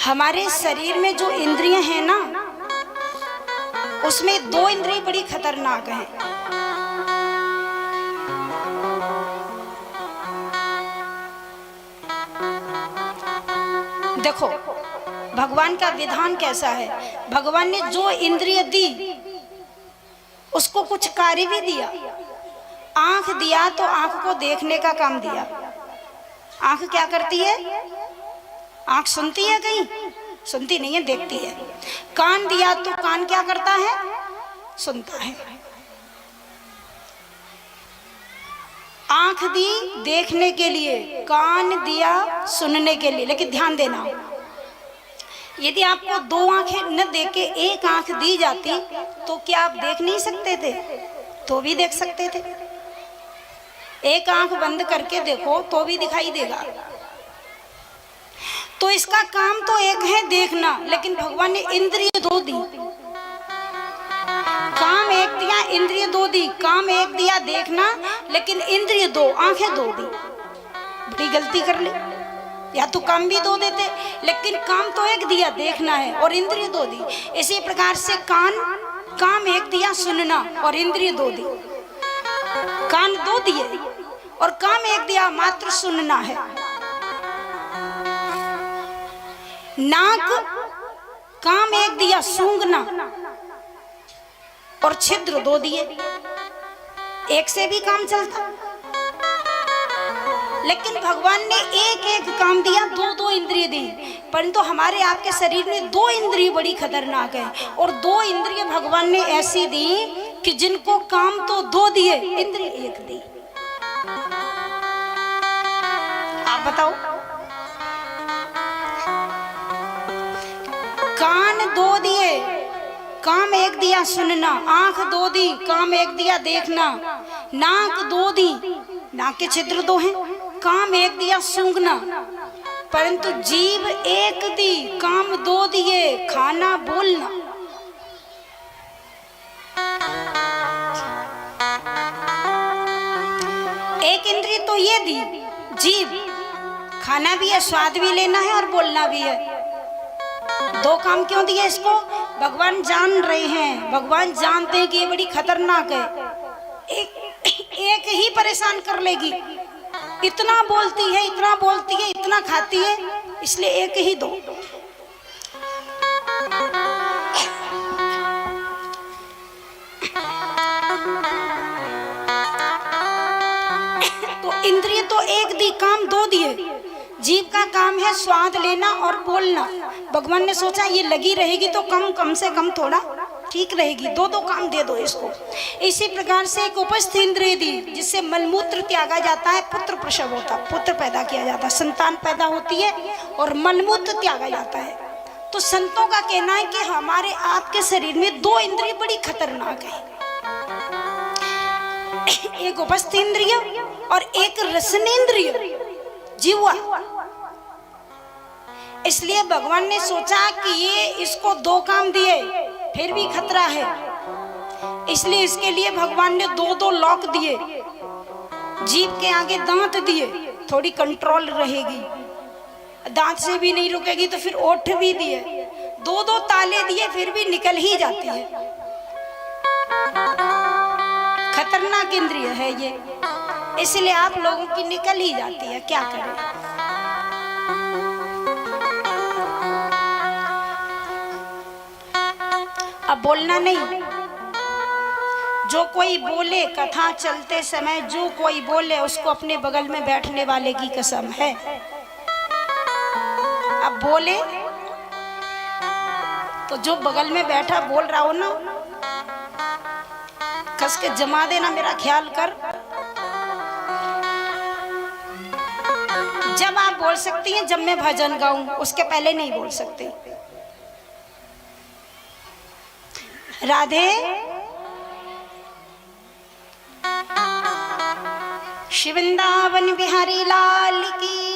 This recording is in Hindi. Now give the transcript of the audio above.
हमारे शरीर में जो इंद्रियां हैं ना, उसमें दो इंद्रिय बड़ी खतरनाक हैं। देखो भगवान का विधान कैसा है। भगवान ने जो इंद्रिय दी उसको कुछ कार्य भी दिया। आंख दिया तो आंख को देखने का काम दिया। आंख क्या करती है? आंख सुनती है? कहीं सुनती नहीं है, देखती है। कान दिया तो कान क्या करता है? सुनता है। आंख दी देखने के लिए, कान दिया सुनने के लिए। लेकिन ध्यान देना, यदि आपको दो आंखें न दे के एक आंख दी जाती तो क्या आप देख नहीं सकते थे? तो भी देख सकते थे। एक आंख बंद करके देखो तो भी दिखाई देगा। तो इसका काम तो एक है देखना, लेकिन भगवान ने इंद्रिय दो दी। काम एक दिया, इंद्रिय दो दी। काम एक दिया देखना, लेकिन इंद्रिय दो, आंखें दो दी। बड़ी गलती कर ली। या तो काम भी दो देते, लेकिन काम तो एक दिया देखना है और इंद्रिय दो दी। इसी प्रकार से काम एक दिया सुनना और इंद्रिय दो दी। कान दो दिए और काम एक दिया मात्र सुनना है। नाक काम एक दिया सूंघना और छिद्र दो दिए। एक से भी काम चलता, लेकिन भगवान ने एक एक काम दिया, दो दो इंद्रिय दी। परंतु हमारे आपके शरीर में दो इंद्रिय बड़ी खतरनाक है। और दो इंद्रिय भगवान ने ऐसी दी कि जिनको काम तो दो दिए, इंद्रिय एक दी। आप बताओ, कान दो दिए, काम एक दिया सुनना। आंख दो दी, काम एक दिया देखना। नाक दो दी, नाक के छिद्र दो हैं। काम एक दिया सूंघना। परंतु जीभ एक दी, काम दो दिए, खाना बोलना। एक इंद्रिय तो ये दी जीभ, खाना भी है, स्वाद भी लेना है और बोलना भी है। दो काम क्यों दिए इसको? भगवान जान रहे हैं, भगवान जानते हैं कि ये बड़ी खतरनाक है। एक ही परेशान कर लेगी। इतना बोलती है, इतना बोलती है, इतना खाती है, इसलिए एक ही दो। तो इंद्रिय तो एक दी, काम दो दिए। जीव का काम है स्वाद लेना और बोलना। भगवान ने सोचा ये लगी रहेगी तो कम से कम थोड़ा ठीक रहेगी, दो दो काम दे दो इसको। इसी प्रकार से एक उपस्थ इंद्रिय दी, जिससे मलमूत्र त्यागा जाता है, पुत्र प्रसव होता, पुत्र पैदा किया जाता है, संतान पैदा होती है और मलमूत्र त्यागा जाता है। तो संतों का कहना है कि हमारे आपके शरीर में दो इंद्रिय बड़ी खतरनाक है। एक उपस्थ इंद्रिय और एक रसनेन्द्रिय, जीवा। इसलिए भगवान ने सोचा कि ये इसको दो काम दिए फिर भी खतरा है, इसलिए इसके लिए भगवान ने दो दो लॉक दिए। जीभ के आगे दांत दिए, थोड़ी कंट्रोल रहेगी, दांत से भी नहीं रुकेगी, तो फिर ओठ भी दिए। दो दो ताले दिए, फिर भी निकल ही जाती है। खतरनाक इंद्रिय है ये, इसलिए आप लोगों की निकल ही जाती है, क्या करें। अब बोलना नहीं। जो कोई बोले कथा चलते समय, जो कोई बोले उसको अपने बगल में बैठने वाले की कसम है। अब बोले तो जो बगल में बैठा बोल रहा हो ना, कस के जमा देना, मेरा ख्याल कर। जब आप बोल सकती हैं जब मैं भजन गाऊं, उसके पहले नहीं बोल सकते। राधे श्री वृंदावन बिहारी लाल की